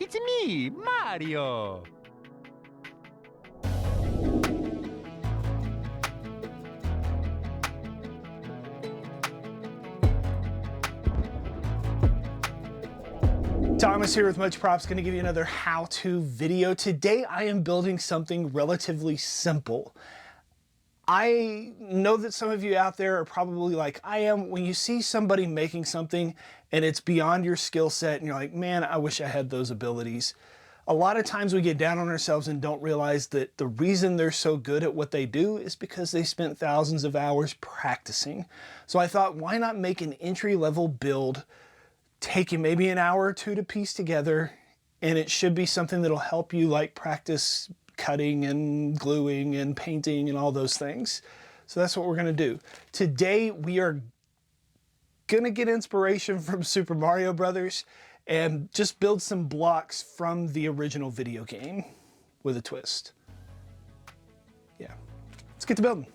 It's me, Mario! Thomas here with Much Props, going to give you another how-to video. Today I am building something relatively simple. I know that some of you out there are probably like I am. When you see somebody making something and it's beyond your skill set and you're like, man, I wish I had those abilities. A lot of times we get down on ourselves and don't realize that the reason they're so good at what they do is because they spent thousands of hours practicing. So I thought, why not make an entry-level build, take you maybe an hour or two to piece together, and it should be something that'll help you like practice cutting and gluing and painting and all those things. So that's what we're going to do. Today we are going to get inspiration from Super Mario Brothers and just build some blocks from the original video game with a twist. Yeah, let's get to building.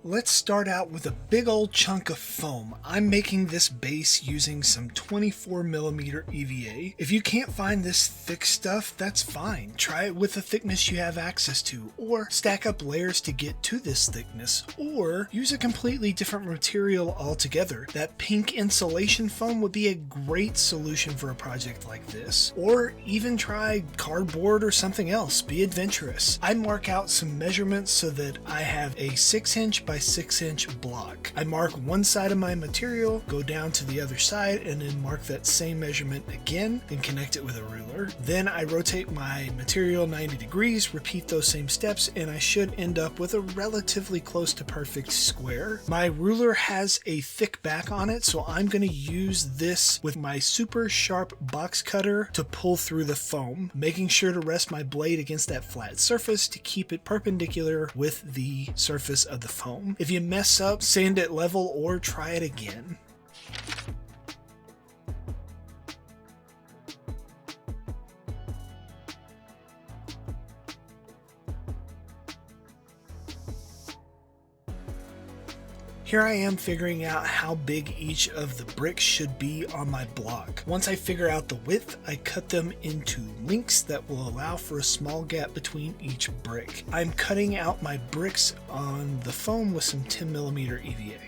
Let's start out with a big old chunk of foam. I'm making this base using some 24mm EVA. If you can't find this thick stuff, that's fine. Try it with the thickness you have access to, or stack up layers to get to this thickness, or use a completely different material altogether. That pink insulation foam would be a great solution for a project like this. Or even try cardboard or something else. Be adventurous. I mark out some measurements so that I have a 6" by 6" block. I mark one side of my material, go down to the other side, and then mark that same measurement again, then connect it with a ruler. Then I rotate my material 90 degrees, repeat those same steps, and I should end up with a relatively close to perfect square. My ruler has a thick back on it, so I'm going to use this with my super sharp box cutter to pull through the foam, making sure to rest my blade against that flat surface to keep it perpendicular with the surface of the foam. If you mess up, sand it level or try it again. Here I am figuring out how big each of the bricks should be on my block. Once I figure out the width, I cut them into links that will allow for a small gap between each brick. I'm cutting out my bricks on the foam with some 10mm EVA.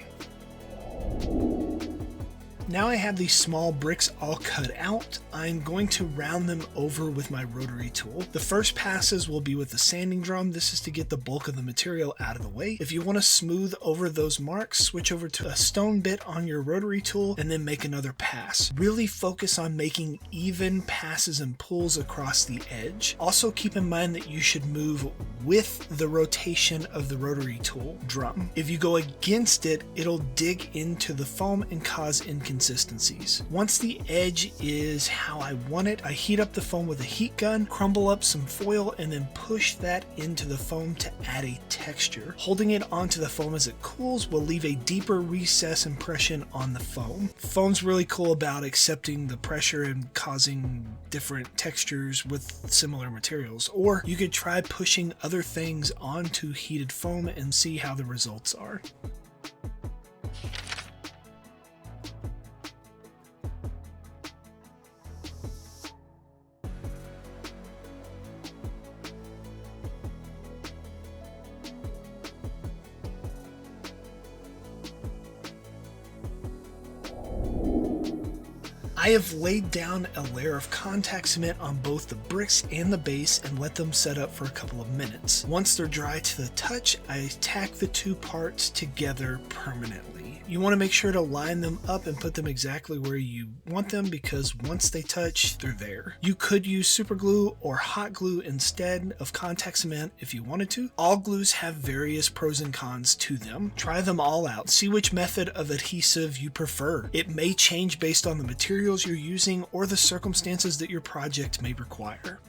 Now I have these small bricks all cut out. I'm going to round them over with my rotary tool. The first passes will be with the sanding drum. This is to get the bulk of the material out of the way. If you want to smooth over those marks, switch over to a stone bit on your rotary tool and then make another pass. Really focus on making even passes and pulls across the edge. Also keep in mind that you should move with the rotation of the rotary tool drum. If you go against it, it'll dig into the foam and cause inconsistencies. Once the edge is how I want it, I heat up the foam with a heat gun, crumble up some foil, and then push that into the foam to add a texture. Holding it onto the foam as it cools will leave a deeper recess impression on the foam. Foam's really cool about accepting the pressure and causing different textures with similar materials. Or you could try pushing other things onto heated foam and see how the results are. I have laid down a layer of contact cement on both the bricks and the base and let them set up for a couple of minutes. Once they're dry to the touch, I tack the two parts together permanently. You want to make sure to line them up and put them exactly where you want them, because once they touch, they're there. You could use super glue or hot glue instead of contact cement if you wanted to. All glues have various pros and cons to them. Try them all out. See which method of adhesive you prefer. It may change based on the materials you're using or the circumstances that your project may require.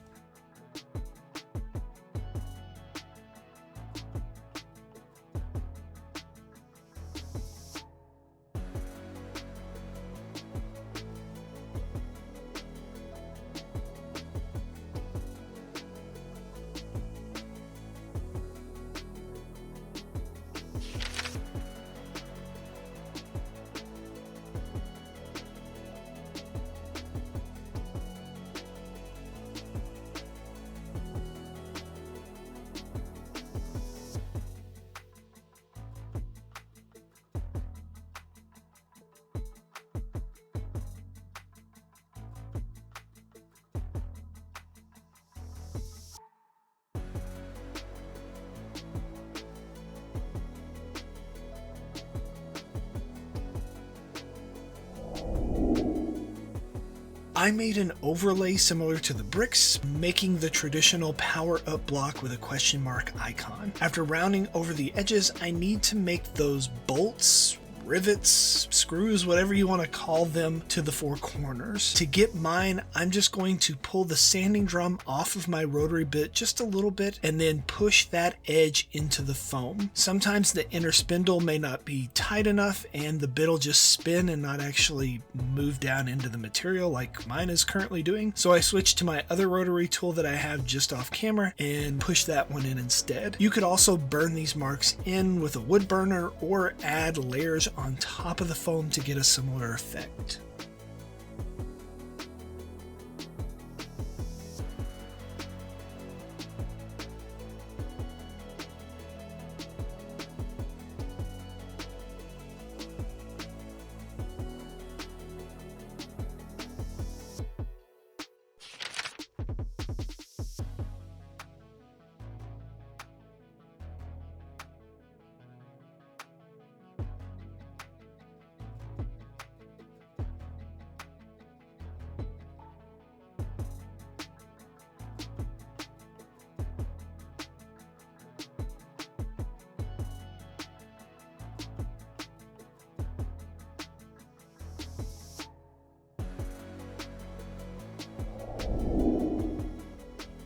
I made an overlay similar to the bricks, making the traditional power-up block with a question mark icon. After rounding over the edges, I need to make those bolts, rivets, screws, whatever you want to call them, to the four corners. To get mine, I'm just going to pull the sanding drum off of my rotary bit just a little bit and then push that edge into the foam. Sometimes the inner spindle may not be tight enough and the bit will just spin and not actually move down into the material like mine is currently doing. So I switched to my other rotary tool that I have just off camera and push that one in instead. You could also burn these marks in with a wood burner or add layers on top of the foam to get a similar effect.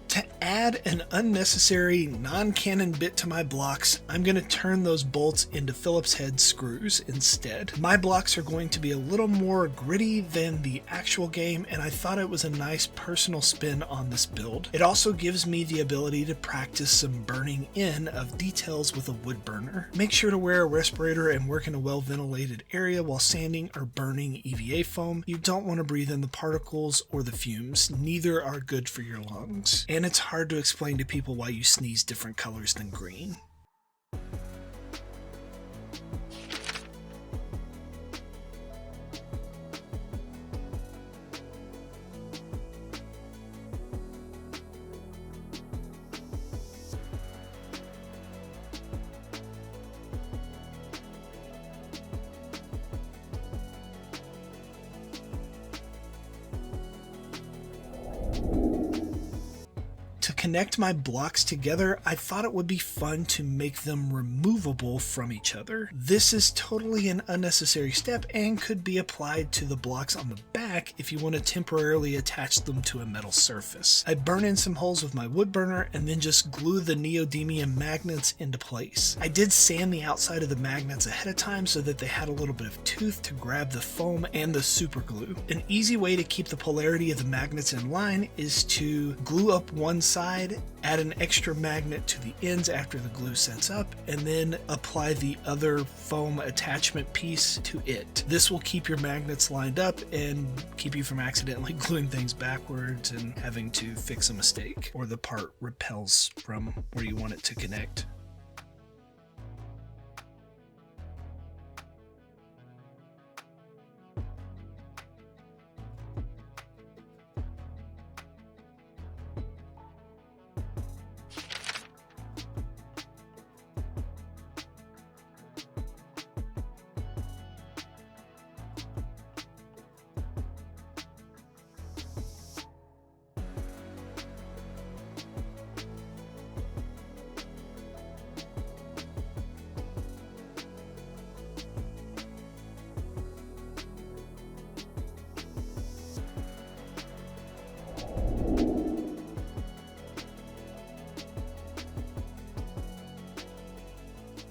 To add an unnecessary non-cannon bit to my blocks, I'm going to turn those bolts into Phillips head screws instead. My blocks are going to be a little more gritty than the actual game, and I thought it was a nice personal spin on this build. It also gives me the ability to practice some burning in of details with a wood burner. Make sure to wear a respirator and work in a well-ventilated area while sanding or burning EVA foam. You don't want to breathe in the particles or the fumes. Neither are good for your lungs. And it's hard to explain to people why you sneeze different colors than green. To connect my blocks together, I thought it would be fun to make them removable from each other. This is totally an unnecessary step and could be applied to the blocks on the back if you want to temporarily attach them to a metal surface. I burn in some holes with my wood burner and then just glue the neodymium magnets into place. I did sand the outside of the magnets ahead of time so that they had a little bit of tooth to grab the foam and the super glue. An easy way to keep the polarity of the magnets in line is to glue up one side, add an extra magnet to the ends after the glue sets up, and then apply the other foam attachment piece to it. This will keep your magnets lined up and keep you from accidentally gluing things backwards and having to fix a mistake, or the part repels from where you want it to connect.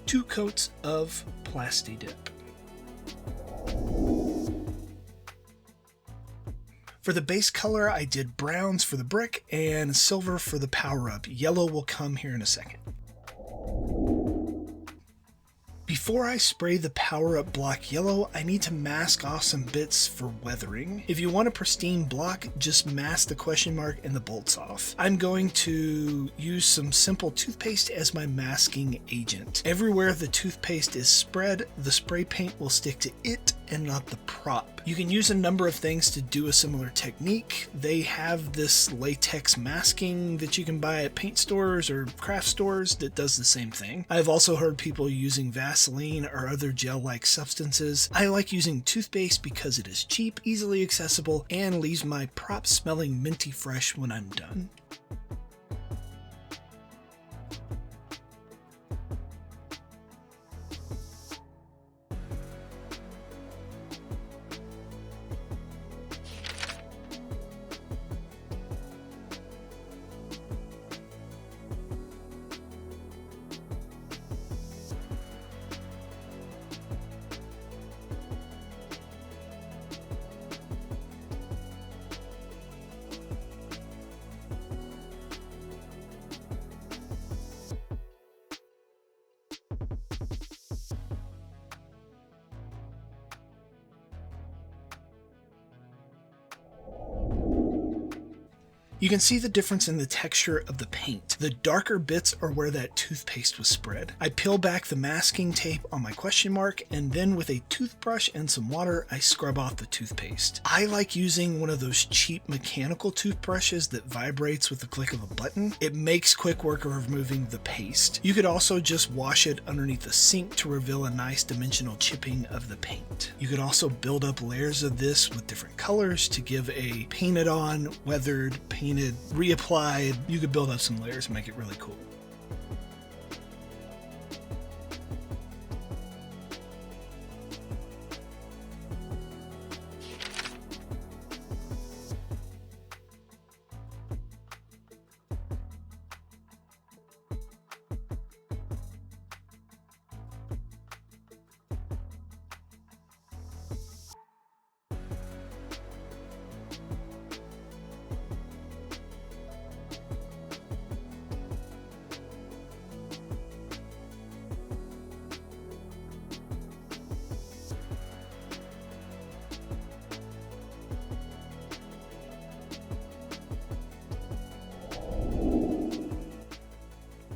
Two coats of Plasti Dip. For the base color, I did browns for the brick and silver for the power-up. Yellow will come here in a second. Before I spray the power-up block yellow, I need to mask off some bits for weathering. If you want a pristine block, just mask the question mark and the bolts off. I'm going to use some simple toothpaste as my masking agent. Everywhere the toothpaste is spread, the spray paint will stick to it and not the prop. You can use a number of things to do a similar technique. They have this latex masking that you can buy at paint stores or craft stores that does the same thing. I've also heard people using Vaseline or other gel-like substances. I like using toothpaste because it is cheap, easily accessible, and leaves my prop smelling minty fresh when I'm done. You can see the difference in the texture of the paint. The darker bits are where that toothpaste was spread. I peel back the masking tape on my question mark, and then with a toothbrush and some water, I scrub off the toothpaste. I like using one of those cheap mechanical toothbrushes that vibrates with the click of a button. It makes quick work of removing the paste. You could also just wash it underneath the sink to reveal a nice dimensional chipping of the paint. You could also build up layers of this with different colors to give a painted on, weathered, painted, reapplied. You could build up some layers and make it really cool.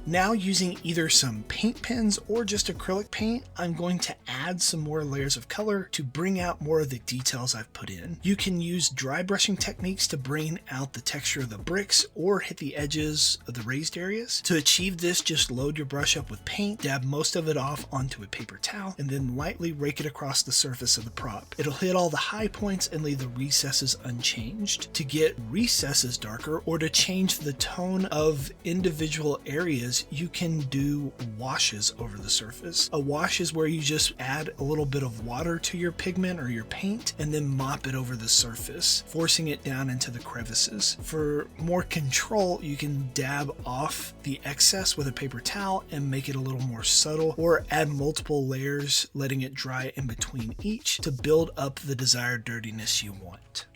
Now using either some paint pens or just acrylic paint, I'm going to add some more layers of color to bring out more of the details I've put in. You can use dry brushing techniques to bring out the texture of the bricks or hit the edges of the raised areas. To achieve this, just load your brush up with paint, dab most of it off onto a paper towel, and then lightly rake it across the surface of the prop. It'll hit all the high points and leave the recesses unchanged. To get recesses darker or to change the tone of individual areas, you can do washes over the surface. A wash is where you just add a little bit of water to your pigment or your paint and then mop it over the surface, forcing it down into the crevices. For more control, you can dab off the excess with a paper towel and make it a little more subtle, or add multiple layers, letting it dry in between each to build up the desired dirtiness you want.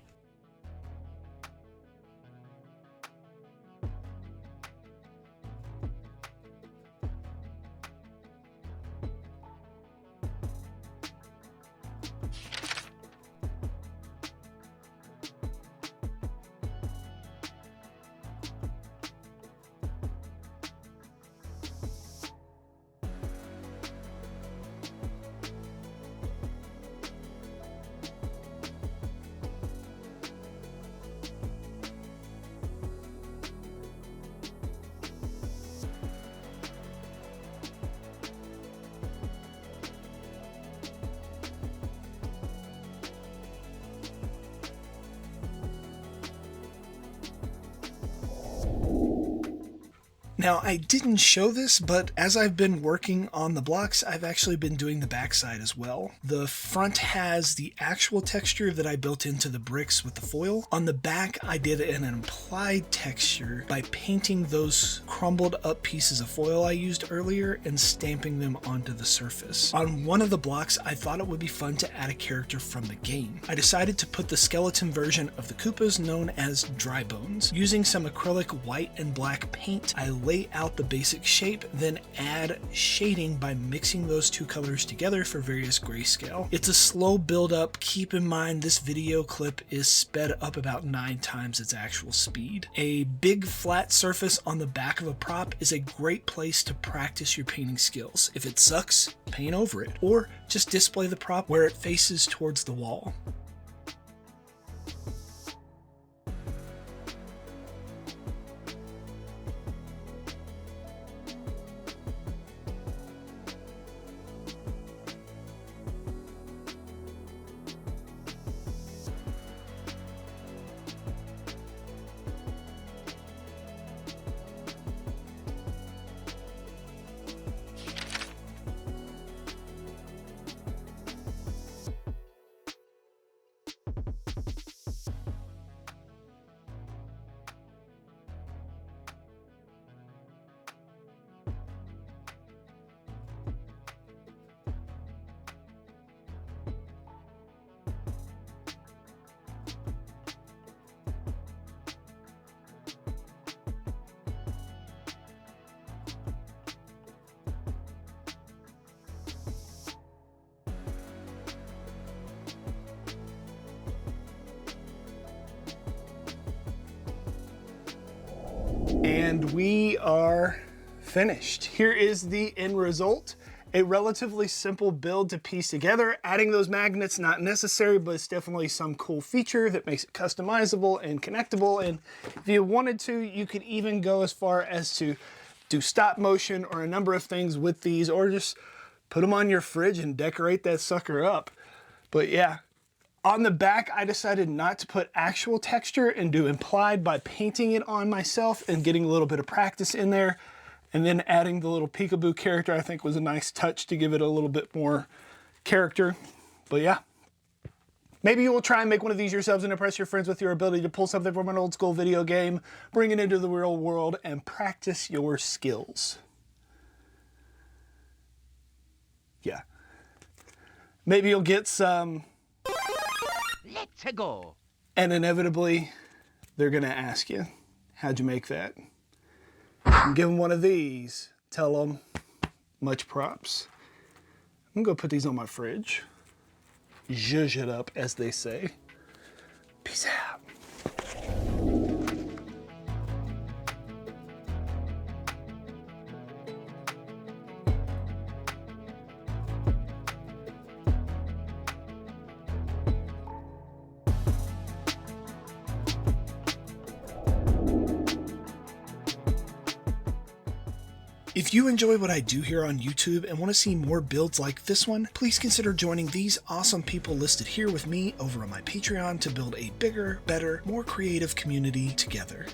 Now, I didn't show this, but as I've been working on the blocks, I've actually been doing the backside as well. The front has the actual texture that I built into the bricks with the foil. On the back, I did an implied texture by painting those crumbled up pieces of foil I used earlier and stamping them onto the surface. On one of the blocks, I thought it would be fun to add a character from the game. I decided to put the skeleton version of the Koopas known as Dry Bones. Using some acrylic white and black paint, I lay out the basic shape, then add shading by mixing those two colors together for various grayscale. It's a slow build up. Keep in mind this video clip is sped up about 9 times its actual speed. A big flat surface on the back of a prop is a great place to practice your painting skills. If it sucks, paint over it, or just display the prop where it faces towards the wall. And we are finished. Here is the end result. A relatively simple build to piece together. Adding those magnets not necessary, but it's definitely some cool feature that makes it customizable and connectable. And if you wanted to, you could even go as far as to do stop motion or a number of things with these, or just put them on your fridge and decorate that sucker up. But yeah, on the back, I decided not to put actual texture and do implied by painting it on myself and getting a little bit of practice in there. And then adding the little peekaboo character, I think was a nice touch to give it a little bit more character. But yeah, maybe you will try and make one of these yourselves and impress your friends with your ability to pull something from an old school video game, bring it into the real world, and practice your skills. Yeah. Maybe you'll get some... Let's go. And inevitably, they're gonna ask you, how'd you make that? And give them one of these. Tell them, much props. I'm gonna go put these on my fridge. Zhuzh it up, as they say. Peace out. If you enjoy what I do here on YouTube and want to see more builds like this one, please consider joining these awesome people listed here with me over on my Patreon to build a bigger, better, more creative community together.